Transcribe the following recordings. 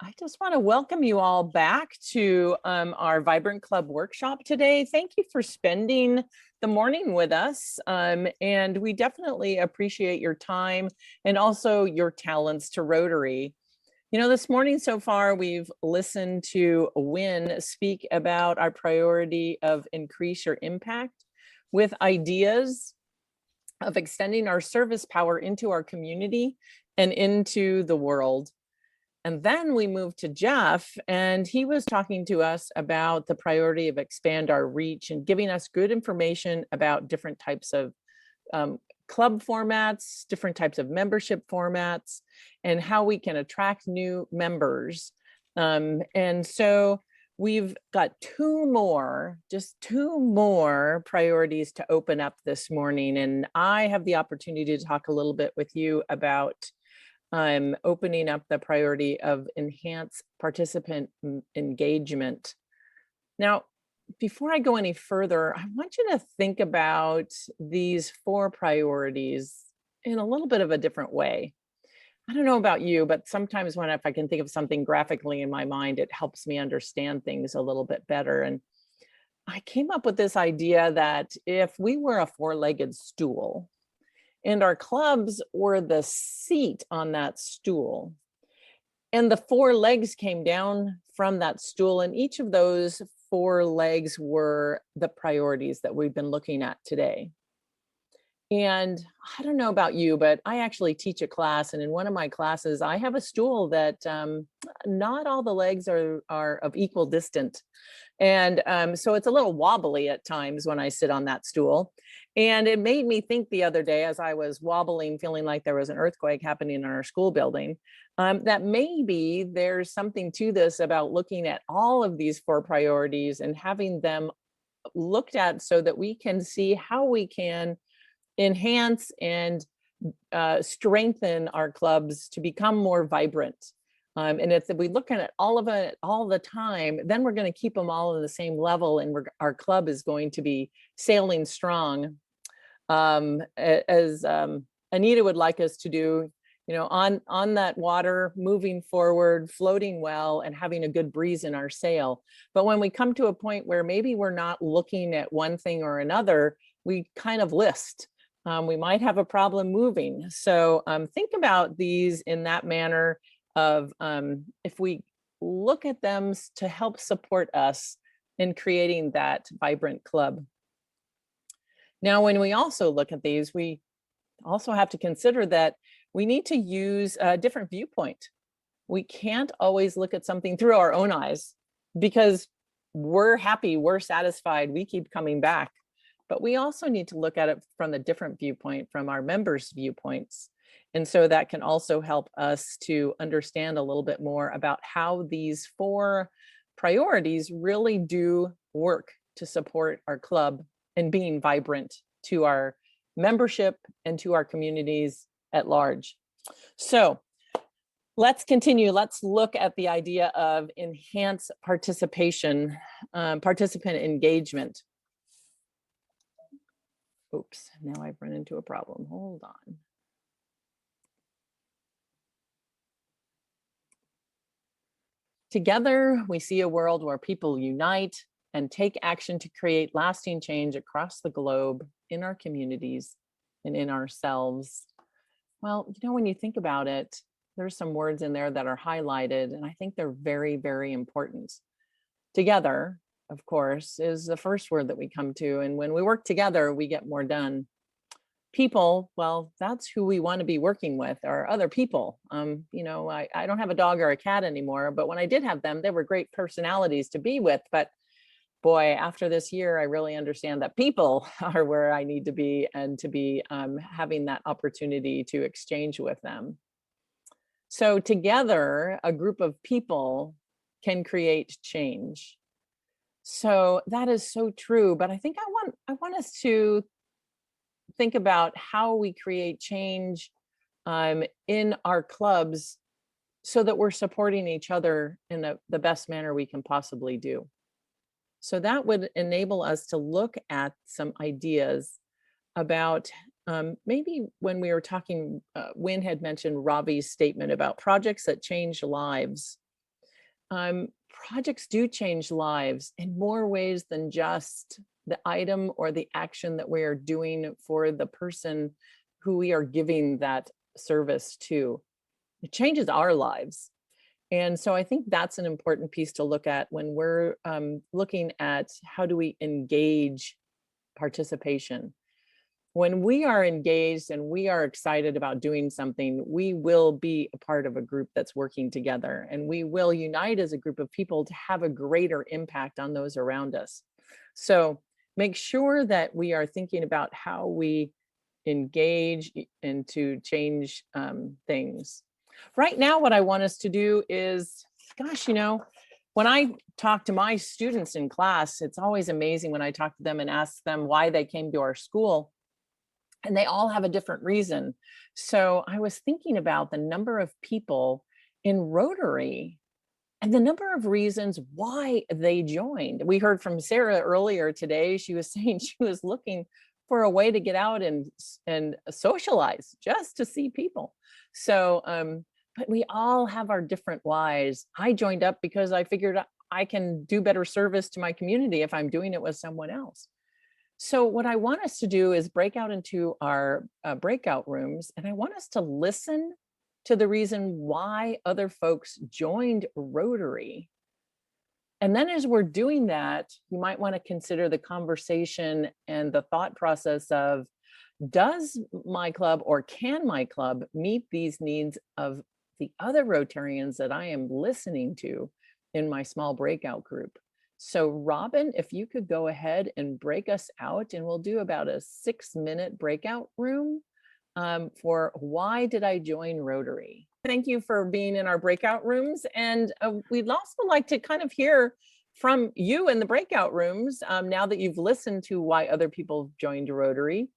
I just want to welcome you all back to our Vibrant Club workshop today. Thank you for spending the morning with us. And we definitely appreciate your time and also your talents to Rotary. You know, this morning so far, we've listened to Win speak about our priority of increase your impact with ideas of extending our service power into our community and into the world. And then we moved to Jeff, and he was talking to us about the priority of expand our reach and giving us good information about different types of club formats, different types of membership formats, and how we can attract new members. And so we've got just two more priorities to open up this morning. And I have the opportunity to talk a little bit with you about opening up the priority of enhanced participant engagement. Now, before I go any further, I want you to think about these four priorities in a little bit of a different way. I don't know about you, but sometimes if I can think of something graphically in my mind, it helps me understand things a little bit better. And I came up with this idea that if we were a four-legged stool, and our clubs were the seat on that stool, and the four legs came down from that stool, and each of those four legs were the priorities that we've been looking at today. And I don't know about you, but I actually teach a class, and in one of my classes, I have a stool that not all the legs are of equal distance. And so it's a little wobbly at times when I sit on that stool. And it made me think the other day as I was wobbling, feeling like there was an earthquake happening in our school building, that maybe there's something to this about looking at all of these four priorities and having them looked at so that we can see how we can enhance and strengthen our clubs to become more vibrant. And if we look at all of it all the time, then we're going to keep them all on the same level, and our club is going to be sailing strong, as Anita would like us to do, on that water, moving forward, floating well, and having a good breeze in our sail. But when we come to a point where maybe we're not looking at one thing or another, we kind of list. We might have a problem moving. So think about these in that manner of if we look at them to help support us in creating that vibrant club. Now, when we also look at these, we also have to consider that we need to use a different viewpoint. We can't always look at something through our own eyes because we're happy, we're satisfied, we keep coming back. But we also need to look at it from a different viewpoint, from our members' viewpoints. And so that can also help us to understand a little bit more about how these four priorities really do work to support our club and being vibrant to our membership and to our communities at large. So let's continue. Let's look at the idea of enhanced participation, participant engagement. Oops, now I've run into a problem. Hold on. Together, we see a world where people unite and take action to create lasting change across the globe, in our communities, and in ourselves. Well, when you think about it, there's some words in there that are highlighted, and I think they're very, very important. Together, of course, is the first word that we come to. And when we work together, we get more done. People, well, that's who we want to be working with, are other people. I don't have a dog or a cat anymore, but when I did have them, they were great personalities to be with. But boy, after this year, I really understand that people are where I need to be, and to be having that opportunity to exchange with them. So together, a group of people can create change. So that is so true. But I think I want us to think about how we create change in our clubs so that we're supporting each other in the best manner we can possibly do. So that would enable us to look at some ideas about maybe when we were talking, Wynn had mentioned Ravi's statement about projects that change lives. projects do change lives in more ways than just the item or the action that we are doing for the person who we are giving that service to. It changes our lives. And so I think that's an important piece to look at when we're looking at how do we engage participation. When we are engaged and we are excited about doing something, we will be a part of a group that's working together, and we will unite as a group of people to have a greater impact on those around us. So make sure that we are thinking about how we engage and to change things. Right now, what I want us to do is, gosh, when I talk to my students in class, it's always amazing when I talk to them and ask them why they came to our school. And they all have a different reason. So I was thinking about the number of people in Rotary and the number of reasons why they joined. We heard from Sarah earlier today. She was saying she was looking for a way to get out and socialize, just to see people. So, but we all have our different whys. I joined up because I figured I can do better service to my community if I'm doing it with someone else. So what I want us to do is break out into our breakout rooms, and I want us to listen to the reason why other folks joined Rotary. And then as we're doing that, you might want to consider the conversation and the thought process of, does my club or can my club meet these needs of the other Rotarians that I am listening to in my small breakout group? So Robin, if you could go ahead and break us out, and we'll do about a 6-minute breakout room for why did I join Rotary? Thank you for being in our breakout rooms. And we'd also like to kind of hear from you in the breakout rooms now that you've listened to why other people joined Rotary.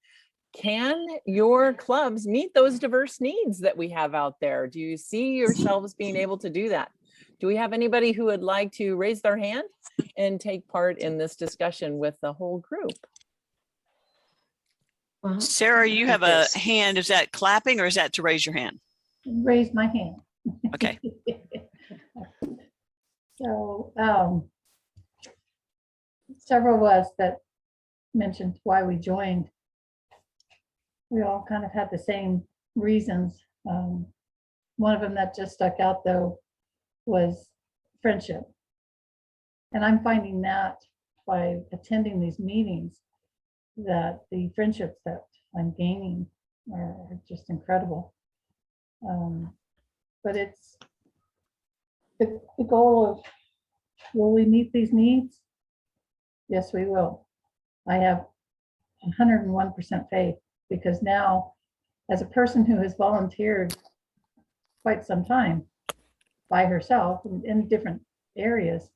Can your clubs meet those diverse needs that we have out there? Do you see yourselves being able to do that? Do we have anybody who would like to raise their hand and take part in this discussion with the whole group? Well, Sarah, you have a hand. Is that clapping or is that to raise your hand? raise my hand. Okay. So several of us that mentioned why we joined, we all kind of had the same reasons. One of them that just stuck out though was friendship. And I'm finding that by attending these meetings, that the friendships that I'm gaining are just incredible. But it's the goal of, will we meet these needs? Yes, we will. I have 101% faith, because now, as a person who has volunteered quite some time by herself in different areas,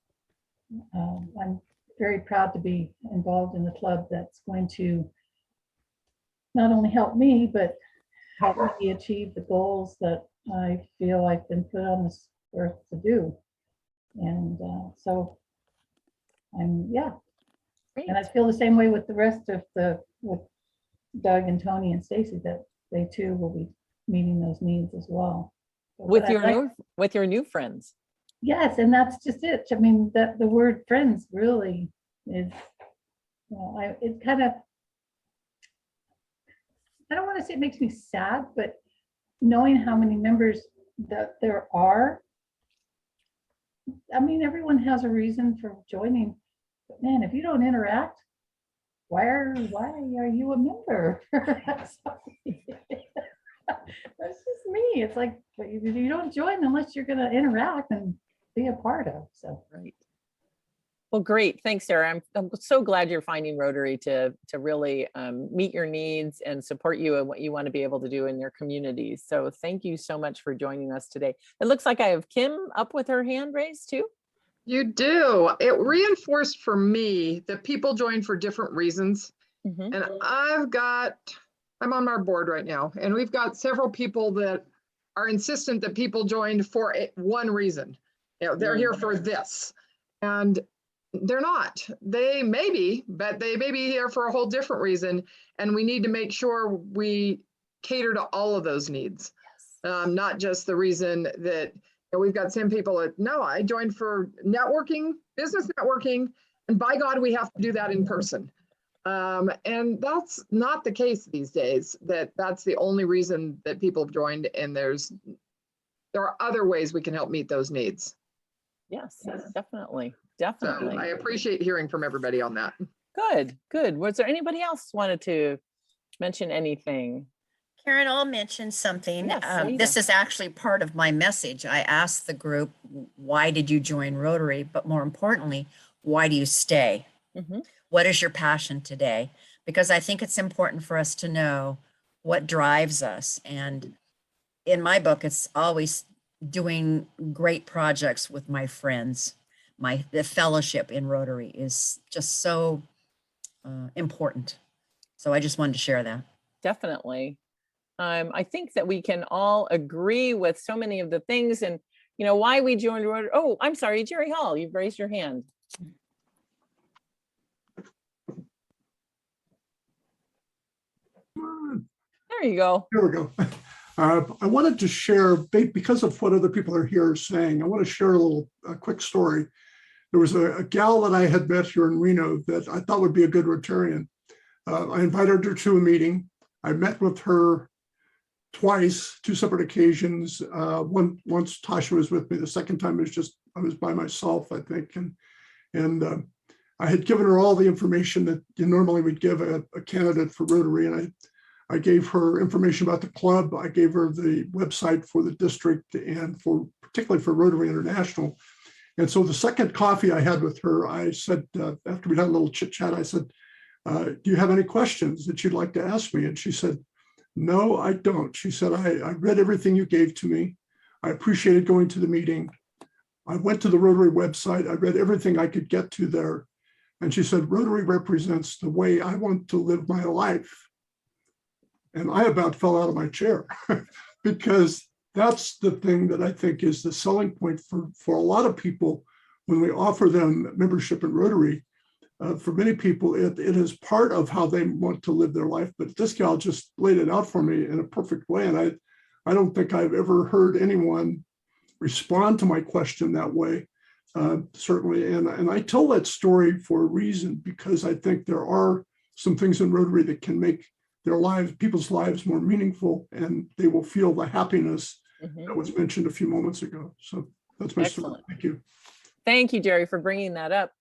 I'm very proud to be involved in the club that's going to not only help me, but help me achieve the goals that I feel I've been put on this earth to do. And so yeah. Great. And I feel the same way with the rest of with Doug and Tony and Stacy, that they too will be meeting those needs as well. But With your new friends. yes, and that's just it. I mean, that the word friends really is, it kind of, I don't want to say it makes me sad, but knowing how many members that there are, I mean, everyone has a reason for joining, but man, if you don't interact, why are you a member? That's just me. It's like, you don't join unless you're going to interact and be a part of. So Right. Well, great. Thanks, Sarah. I'm so glad you're finding Rotary to really meet your needs and support you and what you want to be able to do in your communities. So thank you so much for joining us today. It looks like I have Kim up with her hand raised too. You do. It reinforced for me that people join for different reasons. Mm-hmm. And I'm on our board right now, and we've got several people that are insistent that people joined for one reason. They're here for this. And they're not. They may be, but they may be here for a whole different reason. And we need to make sure we cater to all of those needs. Not just the reason that And we've got some people that, no, I joined for networking, business networking, and by God, we have to do that in person. And that's not the case these days, that's the only reason that people have joined, and there are other ways we can help meet those needs. Yes, definitely, So definitely. I appreciate hearing from everybody on that. Good, good. Was there anybody else wanted to mention anything? Karen, I'll mention something. Yes, This is actually part of my message. I asked the group, why did you join Rotary? But more importantly, why do you stay? Mm-hmm. What is your passion today? Because I think it's important for us to know what drives us. And in my book, it's always doing great projects with my friends. The fellowship in Rotary is just so important. So I just wanted to share that. Definitely. I think that we can all agree with so many of the things, and why we joined Rotary. Oh, I'm sorry, Jerry Hall, you've raised your hand. There you go. Here we go. I wanted to share, because of what other people are here saying, I want to share a quick story. There was a gal that I had met here in Reno that I thought would be a good Rotarian. I invited her to a meeting. I met with her twice, two separate occasions. Once Tasha was with me. The second time I was by myself, I think. And I had given her all the information that you normally would give a candidate for Rotary. And I gave her information about the club. I gave her the website for the district and particularly for Rotary International. And so the second coffee I had with her, I said, after we had a little chit chat, I said, do you have any questions that you'd like to ask me? And she said, no, I don't. She said, I read everything you gave to me. I appreciated going to the meeting. I went to the Rotary website. I read everything I could get to there. And she said, Rotary represents the way I want to live my life. And I about fell out of my chair because that's the thing that I think is the selling point for a lot of people when we offer them membership in Rotary. For many people, it is part of how they want to live their life. But this gal just laid it out for me in a perfect way. And I don't think I've ever heard anyone respond to my question that way, certainly. And I tell that story for a reason, because I think there are some things in Rotary that can make people's lives more meaningful, and they will feel the happiness that was mentioned a few moments ago. So that's my story. Thank you. Thank you, Jerry, for bringing that up.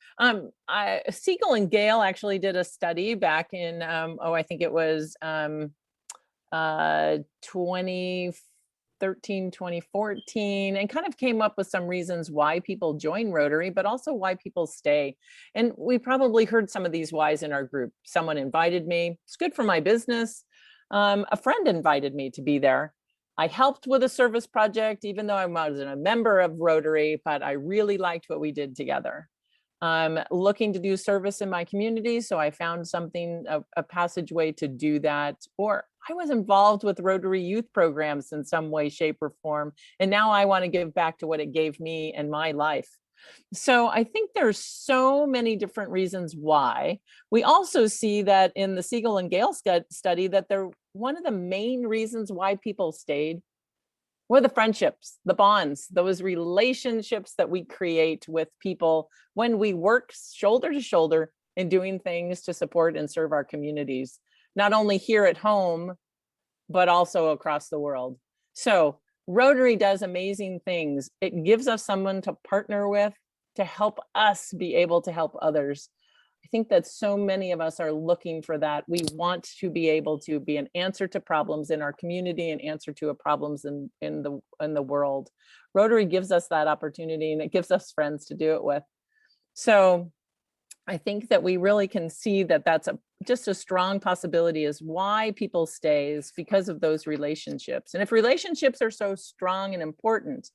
Siegel and Gale actually did a study back in, I think it was 2013, 2014, and kind of came up with some reasons why people join Rotary, but also why people stay. And we probably heard some of these whys in our group. Someone invited me. It's good for my business. A friend invited me to be there. I helped with a service project, even though I wasn't a member of Rotary, but I really liked what we did together. Looking to do service in my community, so I found something, a passageway to do that. Or I was involved with Rotary youth programs in some way, shape, or form, and now I want to give back to what it gave me in my life. So I think there's so many different reasons why. We also see that in the Siegel and Gale study that one of the main reasons why people stayed were the friendships, the bonds, those relationships that we create with people when we work shoulder to shoulder in doing things to support and serve our communities, not only here at home, but also across the world. So Rotary does amazing things. It gives us someone to partner with to help us be able to help others. I think that so many of us are looking for that. We want to be able to be an answer to problems in our community, an answer to problems in the world. Rotary gives us that opportunity, and it gives us friends to do it with. So I think that we really can see that that's just a strong possibility is why people stay is because of those relationships. And if relationships are so strong and important,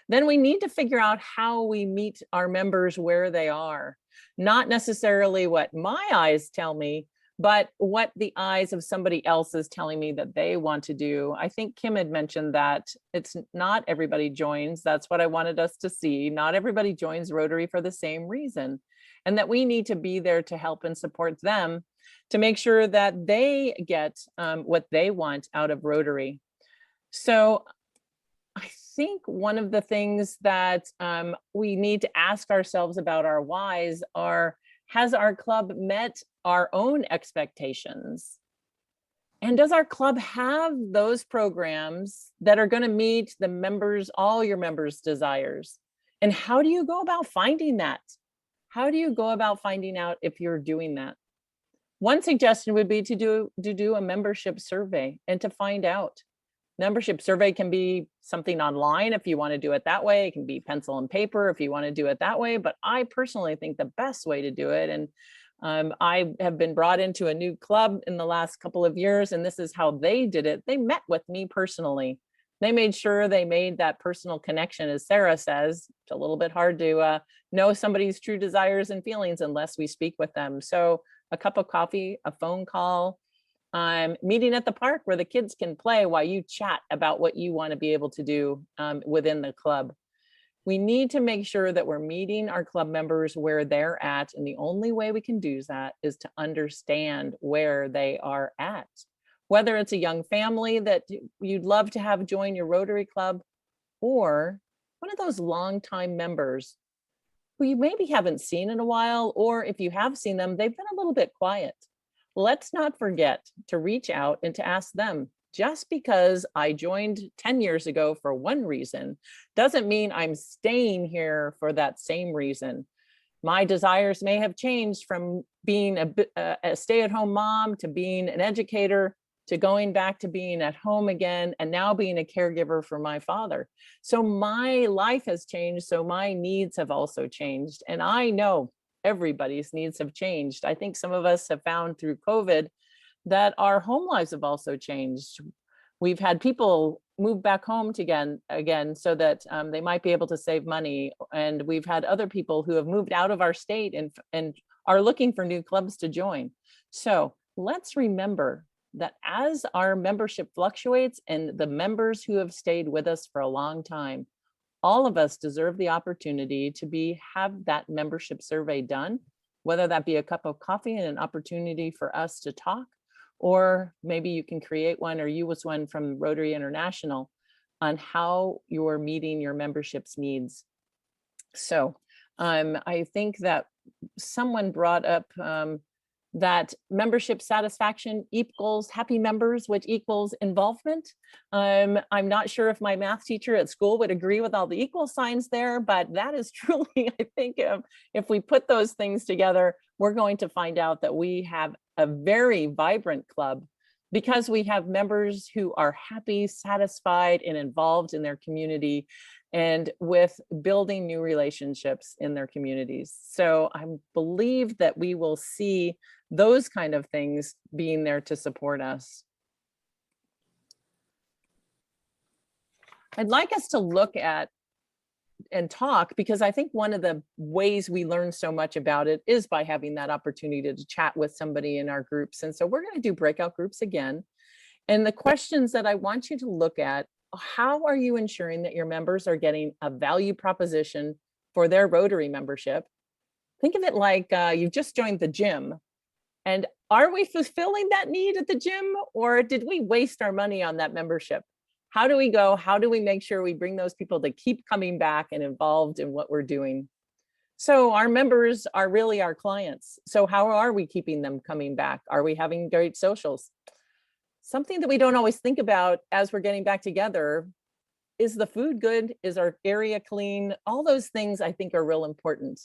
then we need to figure out how we meet our members where they are. Not necessarily what my eyes tell me, but what the eyes of somebody else is telling me that they want to do. I think Kim had mentioned that it's not everybody joins. That's what I wanted us to see. Not everybody joins Rotary for the same reason, and that we need to be there to help and support them to make sure that they get what they want out of Rotary. So I think one of the things that we need to ask ourselves about our whys are, has our club met our own expectations? And does our club have those programs that are going to meet the members, all your members' desires? And how do you go about finding that? How do you go about finding out if you're doing that? One suggestion would be to do a membership survey and to find out. Membership survey can be something online if you want to do it that way. It can be pencil and paper if you want to do it that way. But I personally think the best way to do it, and I have been brought into a new club in the last couple of years, and this is how they did it. They met with me personally. They made sure they made that personal connection, as Sarah says. It's a little bit hard to know somebody's true desires and feelings unless we speak with them. So a cup of coffee, a phone call, meeting at the park where the kids can play while you chat about what you want to be able to do within the club. We need to make sure that we're meeting our club members where they're at. And the only way we can do that is to understand where they are at. Whether it's a young family that you'd love to have join your Rotary Club, or one of those longtime members who you maybe haven't seen in a while, or if you have seen them, they've been a little bit quiet. Let's not forget to reach out and to ask them. Just because I joined 10 years ago for one reason doesn't mean I'm staying here for that same reason. My desires may have changed from being a stay-at-home mom to being an educator to going back to being at home again and now being a caregiver for my father. So my life has changed, so my needs have also changed. And I know everybody's needs have changed. I think some of us have found through COVID that our home lives have also changed. We've had people move back home again so that they might be able to save money. And we've had other people who have moved out of our state and are looking for new clubs to join. So let's remember that as our membership fluctuates and the members who have stayed with us for a long time, all of us deserve the opportunity to have that membership survey done, whether that be a cup of coffee and an opportunity for us to talk, or maybe you can create one or use one from Rotary International on how you're meeting your membership's needs. So I think that someone brought up that membership satisfaction equals happy members, which equals involvement. I'm not sure if my math teacher at school would agree with all the equal signs there, but that is truly, I think, if we put those things together, we're going to find out that we have a very vibrant club because we have members who are happy, satisfied, and involved in their community and with building new relationships in their communities. So I believe that we will see those kind of things being there to support us. I'd like us to look at and talk, because I think one of the ways we learn so much about it is by having that opportunity to chat with somebody in our groups. And so we're going to do breakout groups again. And the questions that I want you to look at: how are you ensuring that your members are getting a value proposition for their Rotary membership? Think of it like you've just joined the gym. And are we fulfilling that need at the gym, or did we waste our money on that membership? How do we go? How do we make sure we bring those people to keep coming back and involved in what we're doing? So our members are really our clients. So how are we keeping them coming back? Are we having great socials? Something that we don't always think about as we're getting back together: is the food good? Is our area clean? All those things I think are real important.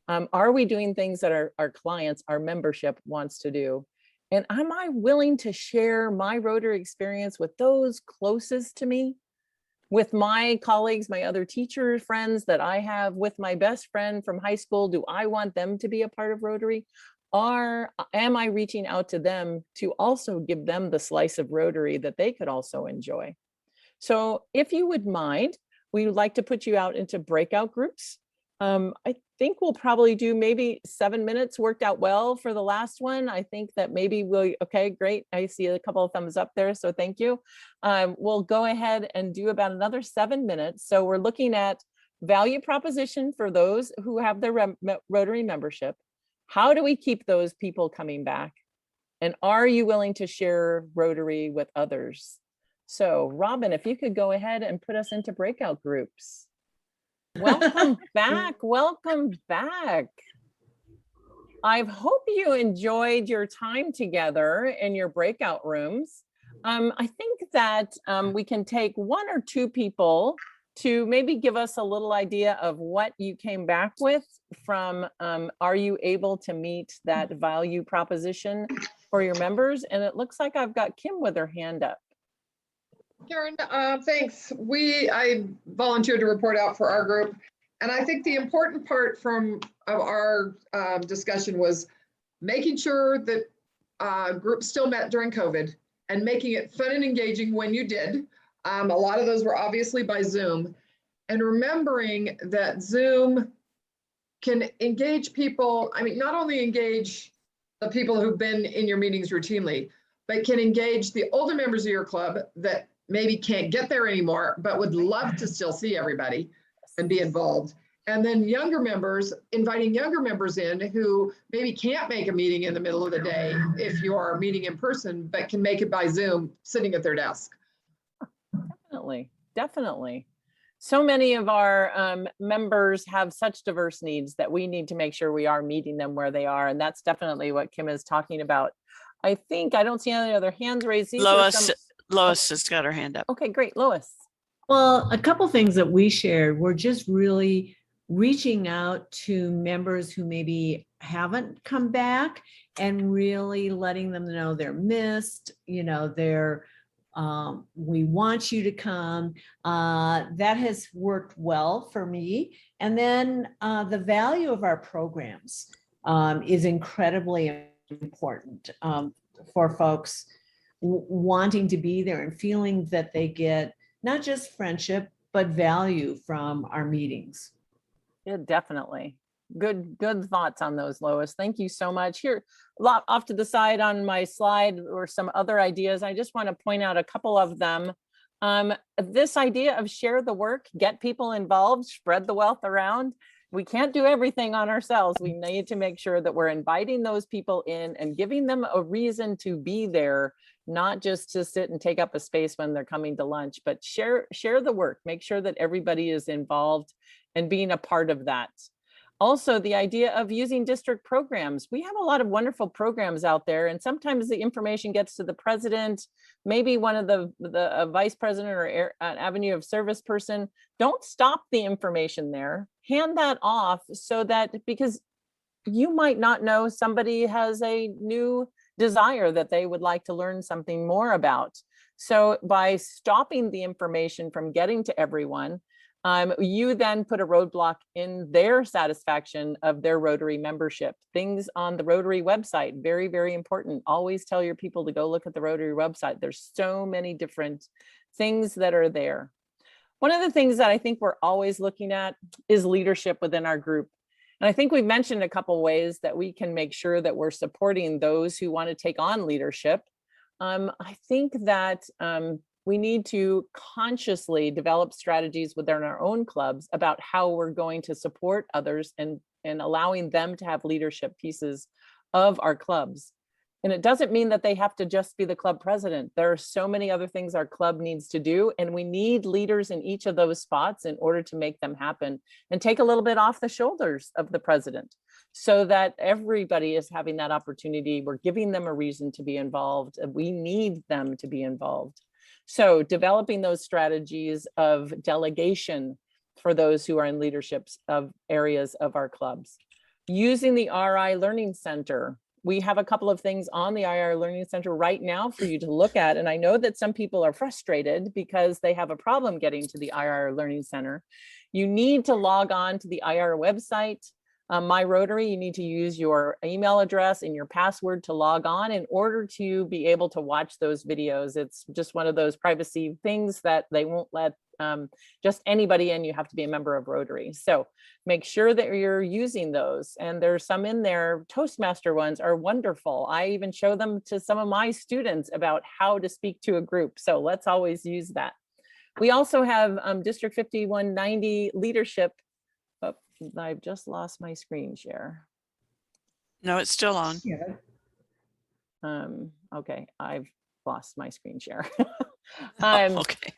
Are we doing things that our clients, our membership wants to do? And am I willing to share my Rotary experience with those closest to me, with my colleagues, my other teacher friends that I have, with my best friend from high school? Do I want them to be a part of Rotary? Or am I reaching out to them to also give them the slice of Rotary that they could also enjoy? So if you would mind, we would like to put you out into breakout groups. I think we'll probably do maybe 7 minutes. Worked out well for the last one. I think that maybe okay, great. I see a couple of thumbs up there, so thank you. We'll go ahead and do about another 7 minutes. So we're looking at value proposition for those who have their Rotary membership. How do we keep those people coming back? And are you willing to share Rotary with others? So Robin, if you could go ahead and put us into breakout groups. Welcome back. Welcome back. I hope you enjoyed your time together in your breakout rooms. I think that we can take one or two people to maybe give us a little idea of what you came back with from, are you able to meet that value proposition for your members? And it looks like I've got Kim with her hand up. Karen, thanks. I volunteered to report out for our group. And I think the important part of our discussion was making sure that groups still met during COVID and making it fun and engaging when you did. A lot of those were obviously by Zoom. And remembering that Zoom can engage people, I mean, not only engage the people who've been in your meetings routinely, but can engage the older members of your club that maybe can't get there anymore, but would love to still see everybody and be involved. And then younger members, inviting younger members in who maybe can't make a meeting in the middle of the day if you are meeting in person, but can make it by Zoom sitting at their desk. Definitely, definitely. So many of our members have such diverse needs that we need to make sure we are meeting them where they are. And that's definitely what Kim is talking about. I don't see any other hands raised. Lois has got her hand up. Okay, great. Lois. Well, a couple things that we shared were just really reaching out to members who maybe haven't come back and really letting them know they're missed, we want you to come. That has worked well for me. And then the value of our programs is incredibly important for folks wanting to be there and feeling that they get not just friendship, but value from our meetings. Yeah, definitely. Good thoughts on those, Lois. Thank you so much. Here, a lot off to the side on my slide or some other ideas. I just want to point out a couple of them. This idea of share the work, get people involved, spread the wealth around. We can't do everything on ourselves. We need to make sure that we're inviting those people in and giving them a reason to be there, not just to sit and take up a space when they're coming to lunch, but share the work, make sure that everybody is involved and being a part of that. Also, the idea of using district programs. We have a lot of wonderful programs out there, and sometimes the information gets to the president, maybe one of the vice president or an avenue of service person. Don't stop the information there. Hand that off so that, because you might not know somebody has a new desire that they would like to learn something more about. So by stopping the information from getting to everyone, you then put a roadblock in their satisfaction of their Rotary membership. Things on the Rotary website, very, very important. Always tell your people to go look at the Rotary website. There's so many different things that are there. One of the things that I think we're always looking at is leadership within our group. And I think we've mentioned a couple ways that we can make sure that we're supporting those who want to take on leadership. I think that we need to consciously develop strategies within our own clubs about how we're going to support others and allowing them to have leadership pieces of our clubs. And it doesn't mean that they have to just be the club president. There are so many other things our club needs to do, and we need leaders in each of those spots in order to make them happen and take a little bit off the shoulders of the president so that everybody is having that opportunity. We're giving them a reason to be involved. We need them to be involved. So developing those strategies of delegation for those who are in leaderships of areas of our clubs. Using the RI Learning Center. We have a couple of things on the IR Learning Center right now for you to look at. And I know that some people are frustrated because they have a problem getting to the IR Learning Center. You need to log on to the IR website, My Rotary. You need to use your email address and your password to log on in order to be able to watch those videos. It's just one of those privacy things that they won't let just anybody in. You have to be a member of Rotary. So make sure that you're using those. And there's some in there. Toastmaster ones are wonderful. I even show them to some of my students about how to speak to a group. So let's always use that. We also have District 5190 leadership. Oh, I've just lost my screen share. No, it's still on. Yeah. Okay, I've lost my screen share. Um, Okay.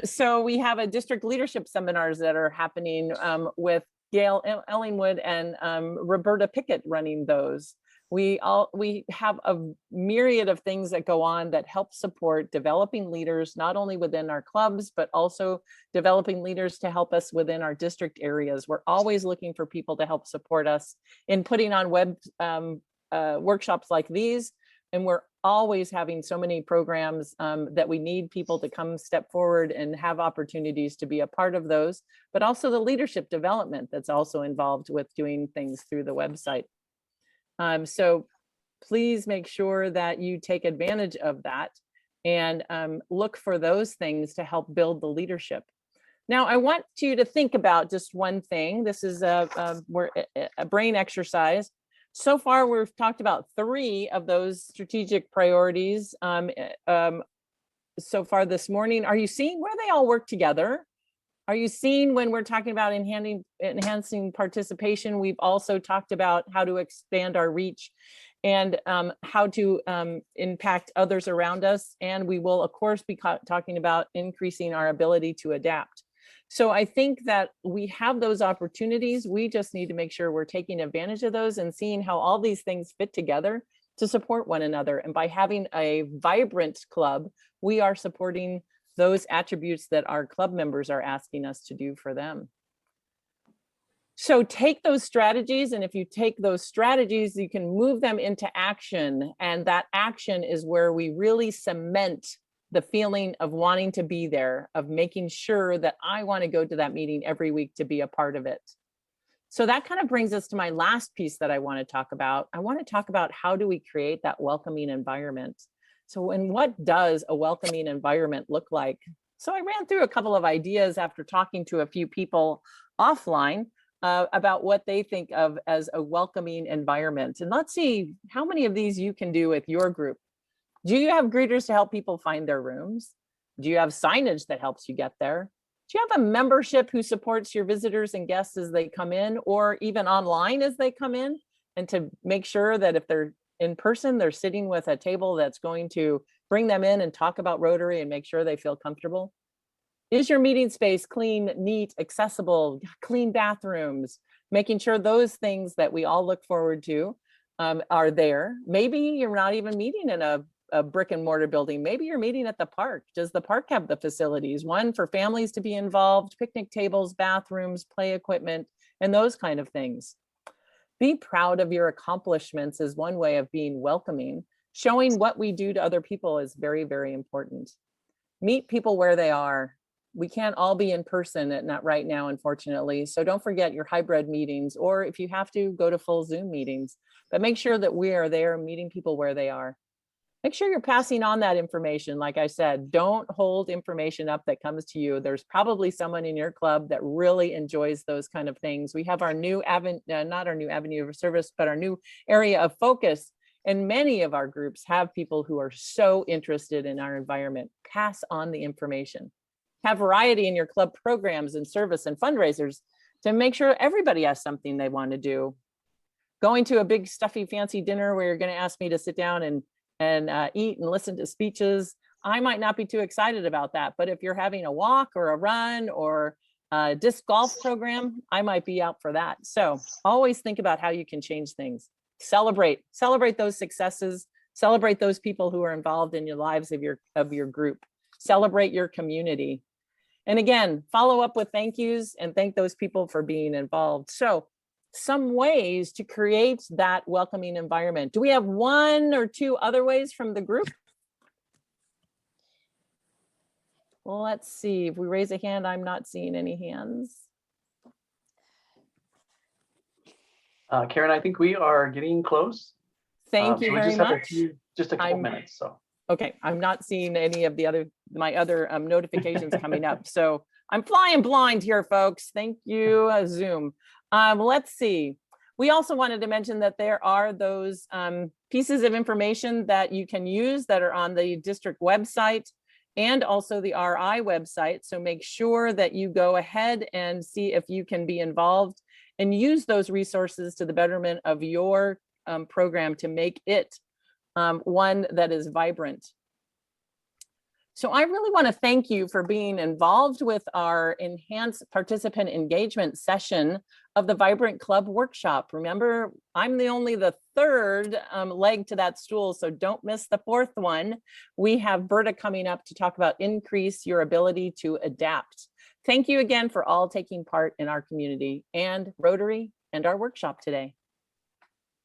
So we have a district leadership seminars that are happening with Gail Ellingwood and Roberta Pickett running those. We have a myriad of things that go on that help support developing leaders, not only within our clubs, but also developing leaders to help us within our district areas. We're always looking for people to help support us in putting on web workshops like these. And we're always having so many programs that we need people to come step forward and have opportunities to be a part of those, but also the leadership development that's also involved with doing things through the website. So please make sure that you take advantage of that and look for those things to help build the leadership. Now, I want you to think about just one thing. This is a brain exercise. So far, we've talked about 3 of those strategic priorities so far this morning. Are you seeing where they all work together? Are you seeing when we're talking about enhancing participation, we've also talked about how to expand our reach and how to impact others around us. And we will, of course, be talking about increasing our ability to adapt. So I think that we have those opportunities. We just need to make sure we're taking advantage of those and seeing how all these things fit together to support one another. And by having a vibrant club, we are supporting those attributes that our club members are asking us to do for them. So take those strategies, and if you take those strategies, you can move them into action. And that action is where we really cement the feeling of wanting to be there, of making sure that I want to go to that meeting every week to be a part of it. So that kind of brings us to my last piece that I want to talk about. I want to talk about how do we create that welcoming environment. So, and what does a welcoming environment look like? So I ran through a couple of ideas after talking to a few people offline about what they think of as a welcoming environment. And let's see how many of these you can do with your group. Do you have greeters to help people find their rooms? Do you have signage that helps you get there? Do you have a membership who supports your visitors and guests as they come in, or even online as they come in? And to make sure that if they're in person, they're sitting with a table that's going to bring them in and talk about Rotary and make sure they feel comfortable. Is your meeting space clean, neat, accessible, clean bathrooms, making sure those things that we all look forward to are there. Maybe you're not even meeting in a brick and mortar building. Maybe you're meeting at the park. Does the park have the facilities? One for families to be involved, picnic tables, bathrooms, play equipment, and those kind of things. Be proud of your accomplishments is one way of being welcoming. Showing what we do to other people is very, very important. Meet people where they are. We can't all be in person, not right now, unfortunately. So don't forget your hybrid meetings, or if you have to, go to full Zoom meetings, but make sure that we are there meeting people where they are. Make sure you're passing on that information. Like I said, don't hold information up that comes to you. There's probably someone in your club that really enjoys those kind of things. We have our new not our new avenue of service, but our new area of focus. And many of our groups have people who are so interested in our environment. Pass on the information. Have variety in your club programs and service and fundraisers to make sure everybody has something they want to do. Going to a big stuffy fancy dinner where you're going to ask me to sit down and eat and listen to speeches, I might not be too excited about that. But if you're having a walk or a run or a disc golf program, I might be out for that. So always think about how you can change things. Celebrate those successes, celebrate those people who are involved in your lives of your group, celebrate your community. And again, follow up with thank yous and thank those people for being involved. So some ways to create that welcoming environment. Do we have 1 or 2 other ways from the group? Well, let's see. If we raise a hand, I'm not seeing any hands. Karen, I think we are getting close. Thank you so we very just have much. just a couple minutes. So okay, I'm not seeing any of my other notifications coming up. So I'm flying blind here, folks. Thank you, Zoom. Let's see. We also wanted to mention that there are those pieces of information that you can use that are on the district website and also the RI website. So make sure that you go ahead and see if you can be involved and use those resources to the betterment of your program to make it one that is vibrant. So I really want to thank you for being involved with our enhanced participant engagement session of the Vibrant Club Workshop. Remember, I'm the third leg to that stool, so don't miss the fourth one. We have Berta coming up to talk about increase your ability to adapt. Thank you again for all taking part in our community and Rotary and our workshop today.